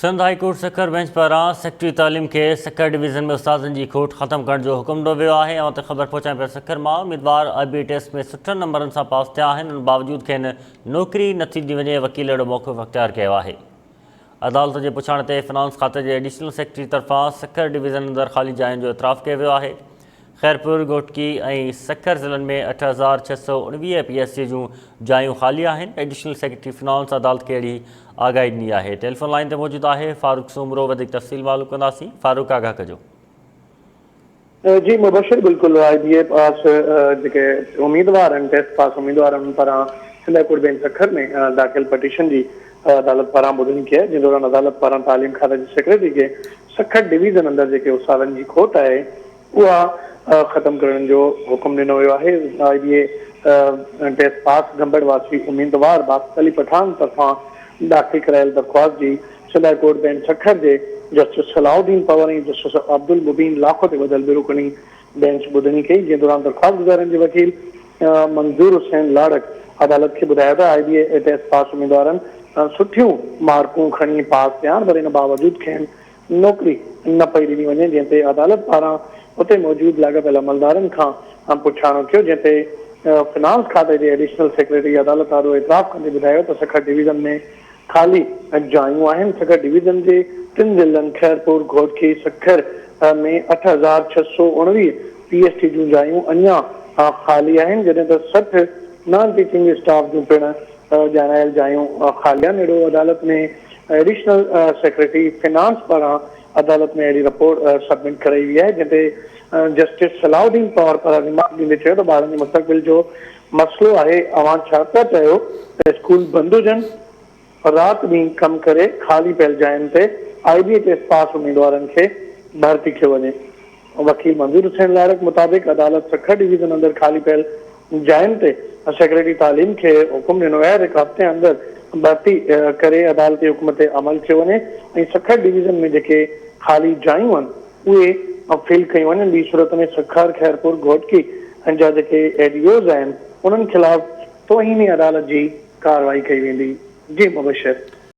Sindh high court Sukkur bench पारां secretary तालीम के सखर डिवीज़न में उस्तादनि की खोट ख़त्म करण जो हुकुम ॾिनो वियो आहे। ऐं ख़बर पहुचाए पिया सखर मां उम्मीदवार IB टेस्ट में सुठनि नंबरनि सां पास थिया आहिनि, उन बावजूद खेनि नौकरी नथी ॾिनी वञे। वकील अहिड़ो मौक़िफ़ अख़्तियार कयो आहे। अदालत जे पुछण ते फिनांस खाते जे एडिशनल सेक्रेटरी तरफ़ां सखर डिवीज़न अंदरि ख़ाली जायुनि जो इतराफ़ कयो वियो आहे। खैरपुर, घोटकी ऐं सखर ज़िलनि में 8619 PSC जूं जायूं ख़ाली आहिनि। एडिशनल सेक्रेटरी फिनांस अदालत खे अहिड़ी आगाही ॾिनी आहे। टेलीफोन लाइन ते मौजूदु आहे फारूक सूमरो, वधीक तफ़सील मालूम कंदासीं। फारूक, आगाह कजो। जी मुबशर, बिल्कुल IBA पास जेके उम्मीदवार आहिनि, टेस्ट पास उम्मीदवार उन्हनि पारां Sindh high court bench Sukkur में दाख़िल पटिशन जी अदालत पारां ॿुधणी कई, जिन दौरान अदालत पारां तालीम खाते जे सेक्रेटरी खे सखर डिवीज़न अंदरि जेके उस्तादनि जी खोट आहे उहा ख़त्म करण जो हुकुम ॾिनो वियो आहे। IBA टेस्ट पास गंबड़ वासी उम्मीदवार बासित अली पठान तरफ़ां दाख़िल करायल दरख़्वास्त जी Sindh high court bench Sukkur जे जस्टिस सलाउद्दीन पवर ऐं जस्टिस अब्दुल मुबीन लाखो ते ॿधल बिरुकनी बेंच ॿुधणी कई, जंहिं दौरान दरख़्वास्त गुज़ारनि जे वकील मंज़ूर हुसैन लाड़क अदालत खे ॿुधायो त IBA टेस्ट पास उम्मीदवारनि सुठियूं मार्कूं खणी पास थिया आहिनि, पर इन बावजूद खेनि नौकरी न पई ॾिनी वञे, जंहिं ते अदालत पारां उते मौजूदु लाॻापियल अमलदारनि खां पुछाणो कयो, जंहिं ते फिनांस खाते जे एडिशनल सेक्रेटरी अदालत ॾाढो इतराफ़ कंदे ॿुधायो त सखर डिवीज़न में ख़ाली जायूं आहिनि। सखर डिवीज़न जे 3 ज़िलनि खैरपुर, घोटकी, सखर में 8619 PSC जूं जायूं अञा ख़ाली आहिनि, जॾहिं त 60 नॉन टीचिंग स्टाफ जूं पिण ॼाणायल जायूं ख़ाली आहिनि। अहिड़ो अदालत में एडिशनल सेक्रेटरी फिनांस पारां अदालत में अहिड़ी रिपोर्ट सबमिट कराई वई आहे, जंहिं ते जस्टिस सलाउद्दीन पवर पारां रिमार्क ॾींदे चयो त ॿारनि जे मुस्तक़बिल जो मसइलो आहे। अवां छा पिया चयो त स्कूल बंदि हुजनि, राति ॾींहुं कमु करे ख़ाली पियल जायुनि ते IBA टेस्ट पास उम्मीदवारनि खे भर्ती कयो वञे। वकील मंज़ूर हुसैन लाड़क मुताबिक़ अदालत सखर डिवीज़न अंदरि ख़ाली पियल जायुनि ते सेक्रेटरी तालीम खे हुकुम ॾिनो आहे त हिकु हफ़्ते अंदरि भर्ती करे अदालती हुकुम ते अमल कयो वञे ऐं सखर डिवीज़न में जेके ख़ाली जायूं आहिनि उहे फिल कयूं वञनि। ॿी सूरत में सखर, खैरपुर, घोटकी जा जेके एडीओज़ आहिनि उन्हनि ख़िलाफ़ तौहीनी अदालत जी कार्रवाई कई वेंदी। जी मुबशर।